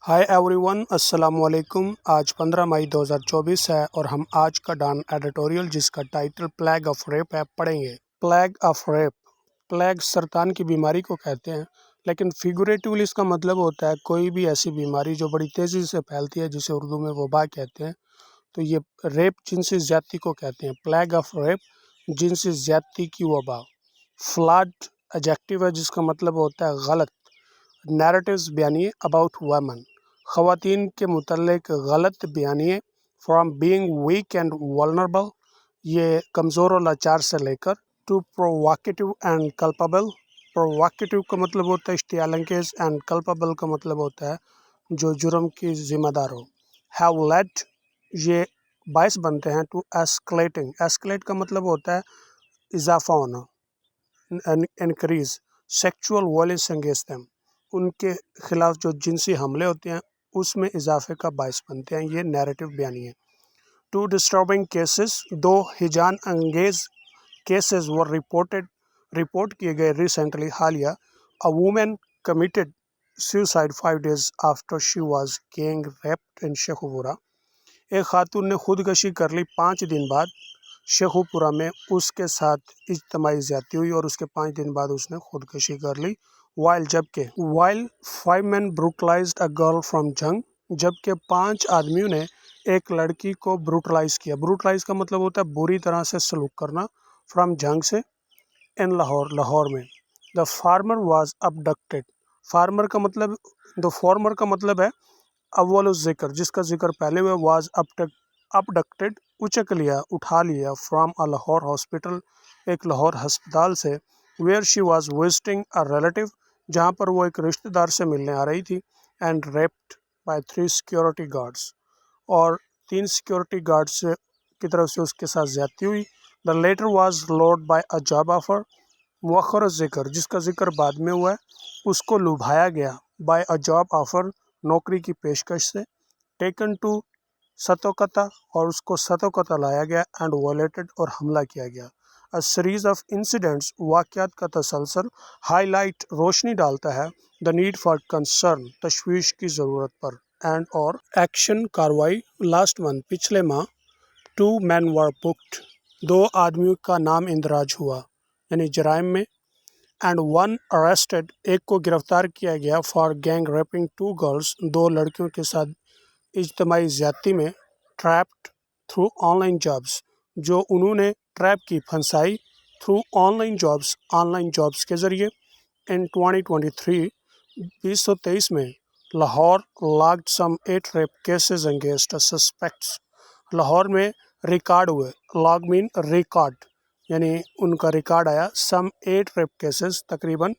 Hi everyone, अस्सलाम वालेकुम। आज 15 मई 2024 है और हम आज का डॉन एडिटोरियल जिसका टाइटल प्लेग ऑफ रेप है पढ़ेंगे। Plague of rape. प्लेग सरतान की बीमारी को कहते हैं, लेकिन फिगरेटिवली इसका मतलब होता है कोई भी ऐसी बीमारी जो बड़ी तेज़ी से फैलती है, जिसे उर्दू में वबा कहते हैं। तो ये रेप जिनसी ज़्यादती को कहते हैं। प्लेग ऑफ रेप, जिनसी ज़्यादती की वबा। फ्लड एडजेक्टिव है जिसका मतलब होता है गलत। नैरेटिव्स बयानिए अबाउट वुमेन, ख़वातीन के मुतल्लिक गलत बयानिए। From being weak and vulnerable, ये कमज़ोर और लाचार से लेकर, to provocative and culpable. Provocative का मतलब होता है इश्तियालंकेज़ एंड कल्पेबल का मतलब होता है जो जुर्म की ज़िम्मेदार हो। हैव लेड, ये बायस बनते हैं। टू एस्केलेटिंग, एस्केलेट का मतलब होता है इजाफा होना, increase. Sexual violence against them, उनके खिलाफ जो जिनसी हमले होते हैं उसमें इजाफे का बायस बनते हैं। ये नैरेटिव बयानी है। टू डिस्टर्बिंग केसेस, दो हिजान अंगेज केसेस वर रिपोर्ट किए गए रिसेंटली, हालिया। A women committed suicide 5 days after she was gang raped in Sheikhupura. एक खातून ने खुदकशी कर ली 5 दिन बाद शेखुपुरा में उसके साथ इज्तमाई ज़्यादती हुई और उसके 5 दिन बाद उसने खुदकशी कर ली। While 5 men brutalized a girl from Jhang, जबकि 5 आदमियों ने एक लड़की को ब्रूटलाइज किया। ब्रूटलाइज का मतलब होता है बुरी तरह से सलूक करना। फ्रॉम जंग से, इन लाहौर में। The farmer was abducted, farmer का मतलब, द फॉर्मर का मतलब है अव्वल ज़िक्र, जिसका जिक्र पहले हुआ। वाज अबडक्टेड, उचक लिया, उठा लिया। फ्राम अ लाहौर हॉस्पिटल, एक लाहौर हस्पताल से। Where she was visiting a relative, जहाँ पर वो एक रिश्तेदार से मिलने आ रही थी। And raped by 3 security guards, और 3 सिक्योरिटी गार्ड्स की तरफ से उसके साथ ज्यादती हुई। The latter was lured by a job offer, मुअख्खर जिक्र, जिसका जिक्र बाद में हुआ है, उसको लुभाया गया। बाय अ जॉब ऑफर, नौकरी की पेशकश से। टेकन टू सतोकता, और उसको सतोकता लाया गया। एंड वायलेटेड, और हमला किया गया। अ सीरीज ऑफ इंसिडेंट्स, वाक़यात का तसलसल। हाईलाइट, रोशनी डालता है। द नीड फॉर कंसर्न, तशवीश की ज़रूरत पर। एंड और एक्शन, कार्रवाई। लास्ट मंथ, पिछले माह। 2 men वर बुक्ड, 2 आदमियों का नाम इंदराज हुआ यानी जराइम में। एंड 1 अरेस्टेड, एक को गिरफ्तार किया गया। फॉर गैंग रेपिंग 2 गर्ल्स, 2 लड़कियों के साथ इज्तमाई ज़्यादती में। ट्रैप्ड थ्रू ऑनलाइन जॉब्स, जो उन्होंने ट्रैप की, फंसाई। थ्रू ऑनलाइन जॉब्स के ज़रिए। इन 2023, 2023 में, लाहौर लॉग्ड सम 8 rape cases against suspects, Lahore में रिकॉर्ड हुए। लॉग मीन रिकॉर्ड, यानी उनका रिकॉर्ड आया। सम 8 रेप केसेस, तकरीबन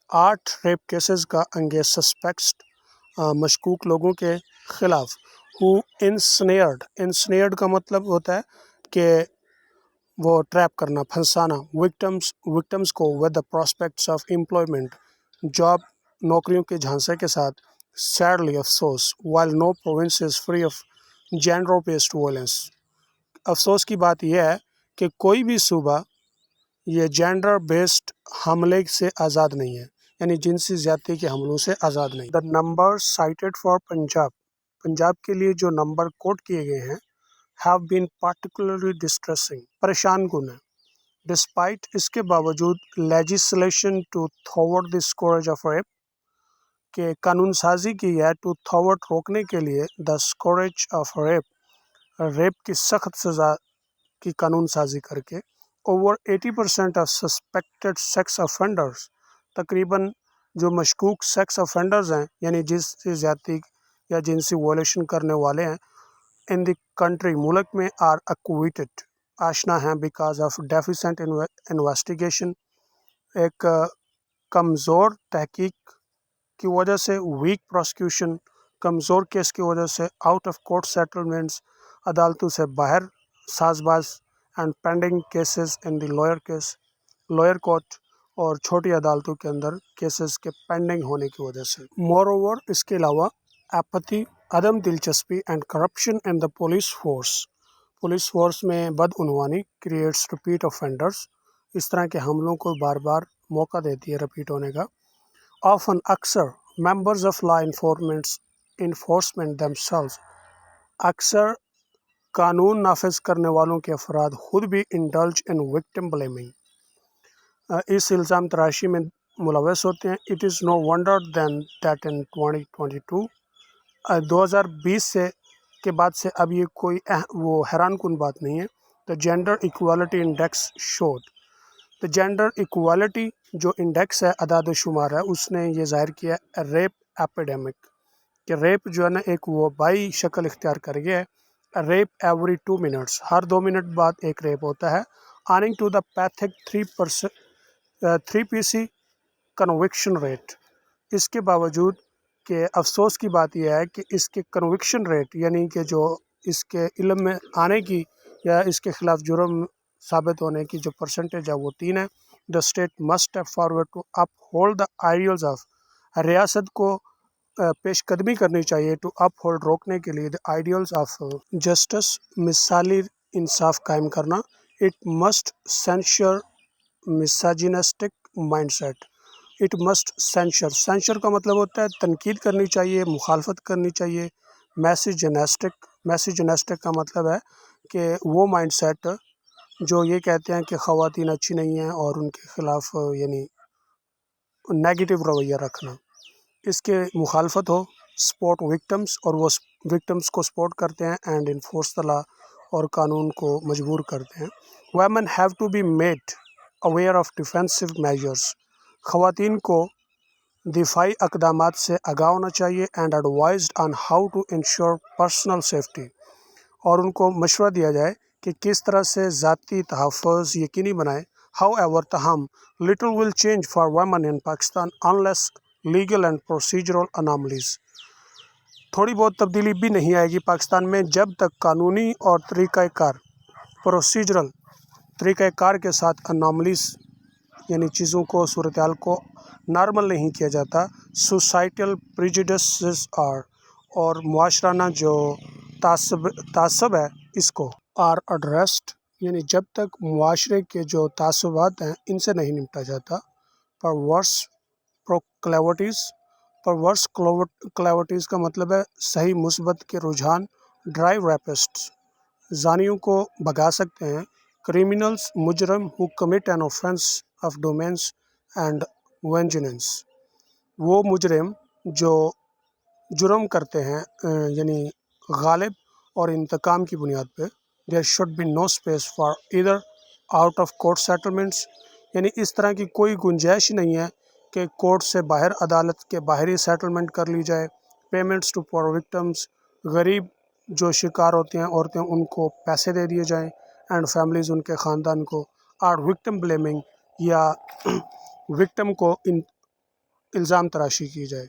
8 रेप केसेस का अगेंस्ट सस्पेक्ट्स, मशकूक लोगों के खिलाफ। हु इंस्नेयर्ड का मतलब होता है कि वो ट्रैप करना, फंसाना। विक्टम्स को with the prospects of employment, job, नौकरियों के झांसे के साथ। सैडली, अफसोस। While no province is free of gender based violence, अफसोस की बात यह है कि कोई भी सूबा ये जेंडर बेस्ड हमले से आज़ाद नहीं है, यानी जिनसी ज़्यादती के हमलों से आज़ाद नहीं। The number cited for Punjab के लिए जो नंबर कोट किए गए हैं, हैव बीन पार्टिकुलरली डिस्ट्रेसिंग, परेशान कुन है। डिस्पाइट, इसके बावजूद, legislation to thwart the scourge of rape, के कानून साजी की है। टू थॉवर्ड, रोकने के लिए। द स्कोरेज ऑफ रेप की सख्त सज़ा की कानून साजी करके। Over 80% of suspected sex offenders, तकरीबन जो मशकूक सेक्स ऑफेंडर्स हैं, यानी जिनसे ज़्यादती या जिनसी वायलेशन करने वाले हैं, इन द कंट्री, मुल्क में, आर एक्विटेड, आशना हैं। बिकॉज ऑफ डेफिशिएंट इन्वेस्टिगेशन, एक कमज़ोर तहकीक की वजह से। वीक प्रोसिक्यूशन, कमज़ोर केस की वजह से। आउट ऑफ कोर्ट सेटलमेंट्स, अदालतों से बाहर साजबाज। And pending cases in the lower court, और छोटी अदालतों के अंदर केसेस के पेंडिंग होने की वजह से। मोर ओवर, इसके अलावा, एपैथी, अदम दिलचस्पी and corruption in the police force में बदउनवानी। क्रिएट्स रिपीट ऑफेंडर्स, इस तरह के हमलों को बार बार मौका देती है रिपीट होने का। ऑफन, अक्सर, members of law enforcement enforcement themselves. अक्सर कानून नाफिज करने वालों के अफराद खुद भी indulge in victim blaming, इस इल्ज़ाम तराशी में मुलव्वस होते हैं. It is no wonder then that in 2022 2020 से के बाद से अब ये कोई वो हैरान कुन बात नहीं है. The gender equality index showed, the gender equality जो इंडेक्स है, अदाद शुमार है, उसने ये ज़ाहिर किया रेप एपिडेमिक, कि रेप जो है ना एक वबाई शक्ल इख्तियार कर गया है. रेप एवरी 2 मिनट्स, हर 2 मिनट बाद एक रेप होता है. Earning to the pathetic 3% conviction rate. इसके बावजूद कि अफसोस की बात यह है कि इसके कन्विक्शन रेट यानी कि जो इसके इल्म में आने की या इसके ख़िलाफ़ जुर्म साबित होने की जो परसेंटेज है वो 3 है. The state must step forward to uphold the ideals of, रियासत को पेशकदमी करनी चाहिए टू अपहोल्ड रोकने के लिए द आइडियल्स ऑफ जस्टिस, मिसाली इंसाफ कायम करना. It must censure misogynistic mindset. It must censure, censure का मतलब होता है तनकीद करनी चाहिए, मुखालफत करनी चाहिए. मैसेजिनेस्टिक का मतलब है कि वो माइंडसेट जो ये कहते हैं कि ख़वातीन अच्छी नहीं हैं और उनके ख़िलाफ़ यानी नेगेटिव रवैया रखना, इसके मुखालफत हो. सपोर्ट विक्टिम्स, और वो विक्टिम्स को सपोर्ट करते हैं. एंड इन्फोर्स द लॉ, और कानून को मजबूर करते हैं. Women have to be made aware of defensive measures, ख़वातीन को दिफाई अक़दामात से आगाह होना चाहिए. And advised on how to ensure personal safety, और उनको मशवरा दिया जाए कि किस तरह से ज़ाती तहफ़्फ़ुज़ यकीनी बनाएं. हाउ एवर तहम little will change for women in Pakistan unless legal and procedural anomalies. थोड़ी बहुत तब्दीली भी नहीं आएगी पाकिस्तान में जब तक कानूनी और तरीक़ाकार प्रोसीजरल तरीक़ाकार के साथ अनामलीज़ यानी चीज़ों को, सूरत हाल को नॉर्मल नहीं किया जाता. सोसाइटल प्रेजुडिसेस और मुआशराना जो तासब है इसको आर एड्रेस्ड, यानी जब तक मुआशरे के जो तासुबात हैं इनसे नहीं निपटा जाता. परवर्स क्लेविटीज़ का मतलब है सही मुस्बत के रुझान. ड्राइव रैपिस्ट्स, जानियों को भगा सकते हैं. क्रिमिनल्स, मुजरम who commit an offence of dominance and vengeance, वो मुजरिम जो जुर्म करते हैं यानी गालिब और इंतकाम की बुनियाद पे. There should be no space for either out of court settlements, यानी इस तरह की कोई गुंजाइश नहीं है कि कोर्ट से बाहर, अदालत के बाहर ही सेटलमेंट कर ली जाए. पेमेंट्स टू पुअर विक्टिम्स, गरीब जो शिकार होते हैं औरतें, उनको पैसे दे दिए जाएं. एंड फैमिलीज़, उनके ख़ानदान को. और विक्टिम ब्लेमिंग, या विक्टिम को इल्ज़ाम तराशी की जाए.